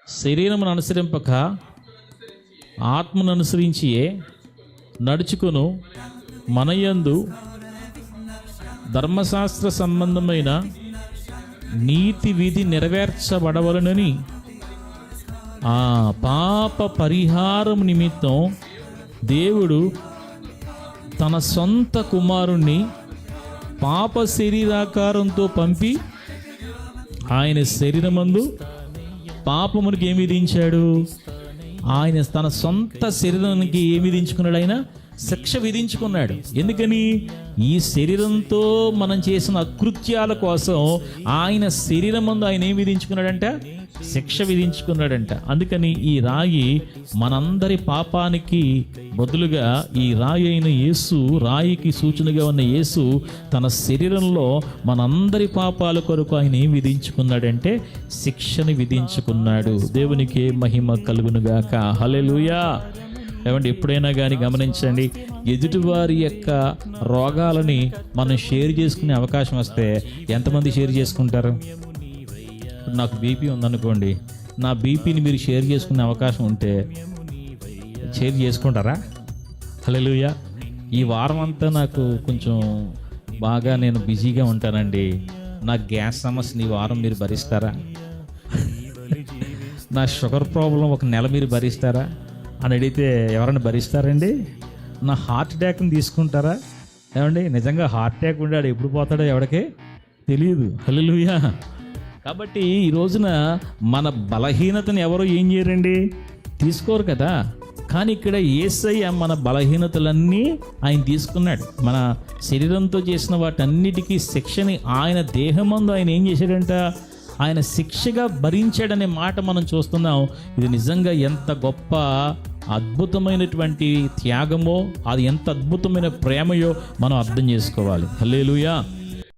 శరీరమును అనుసరింపక ఆత్మను అనుసరించియే నడుచుకును మనయందు ధర్మశాస్త్ర సంబంధమైన నీతి విధి నెరవేర్చబడవలనని ఆ పాప పరిహారం నిమిత్తం దేవుడు తన సొంత కుమారుణ్ణి పాప శరీరాకారంతో పంపి ఆయన శరీరమందు పాపమునికి ఏమి విధించాడు? ఆయన తన సొంత శరీరానికి ఏమి విధించుకున్నాడు? ఆయన శిక్ష విధించుకున్నాడు. ఎందుకని? ఈ శరీరంతో మనం చేసిన అకృత్యాల కోసం ఆయన శరీరమందు ఆయన ఏమి విధించుకున్నాడంట? శిక్ష విధించుకున్నాడంట. అందుకని ఈ రాయి మనందరి పాపానికి బదులుగా, ఈ రాయి అయిన యేసు, రాయికి సూచనగా ఉన్న యేసు తన శరీరంలో మనందరి పాపాల కొరకు ఆయన ఏం విధించుకున్నాడంటే శిక్షని విధించుకున్నాడు. దేవునికి మహిమ కలుగునుగాక. హల్లెలూయా. ఏమంటే ఎప్పుడైనా కానీ గమనించండి, ఎదుటివారి యొక్క రోగాలని మనం షేర్ చేసుకునే అవకాశం వస్తే ఎంతమంది షేర్ చేసుకుంటారు? నాకు బీపీ ఉందనుకోండి, నా బీపీని మీరు షేర్ చేసుకునే అవకాశం ఉంటే షేర్ చేసుకుంటారా? హల్లెలూయా. ఈ వారం అంతా నాకు కొంచెం బాగా నేను బిజీగా ఉంటానండి, నా గ్యాస్ సమస్యని ఈ వారం మీరు భరిస్తారా? నా షుగర్ ప్రాబ్లం ఒక నెల మీరు భరిస్తారా అని అడిగితే ఎవరైనా భరిస్తారండి? నా హార్ట్ అటాక్ని తీసుకుంటారా? ఏమండి, నిజంగా హార్ట్ అటాక్ ఉండాడు, ఎప్పుడు పోతాడో ఎవడికి తెలియదు. హల్లెలూయా. కాబట్టి ఈ రోజున మన బలహీనతను ఎవరు ఏం చేయరండి, తీసుకోరు కదా. కానీ ఇక్కడ యేసయ్య మన బలహీనతలన్నీ ఆయన తీసుకున్నాడు. మన శరీరంతో చేసిన వాటన్నిటికీ శిక్షని ఆయన దేహమందు ఆయన ఏం చేశాడంట? ఆయన శిక్షగా భరించాడనే మాట మనం చూస్తున్నాం. ఇది నిజంగా ఎంత గొప్ప అద్భుతమైనటువంటి త్యాగమో, అది ఎంత అద్భుతమైన ప్రేమయో మనం అర్థం చేసుకోవాలి. హల్లెలూయా.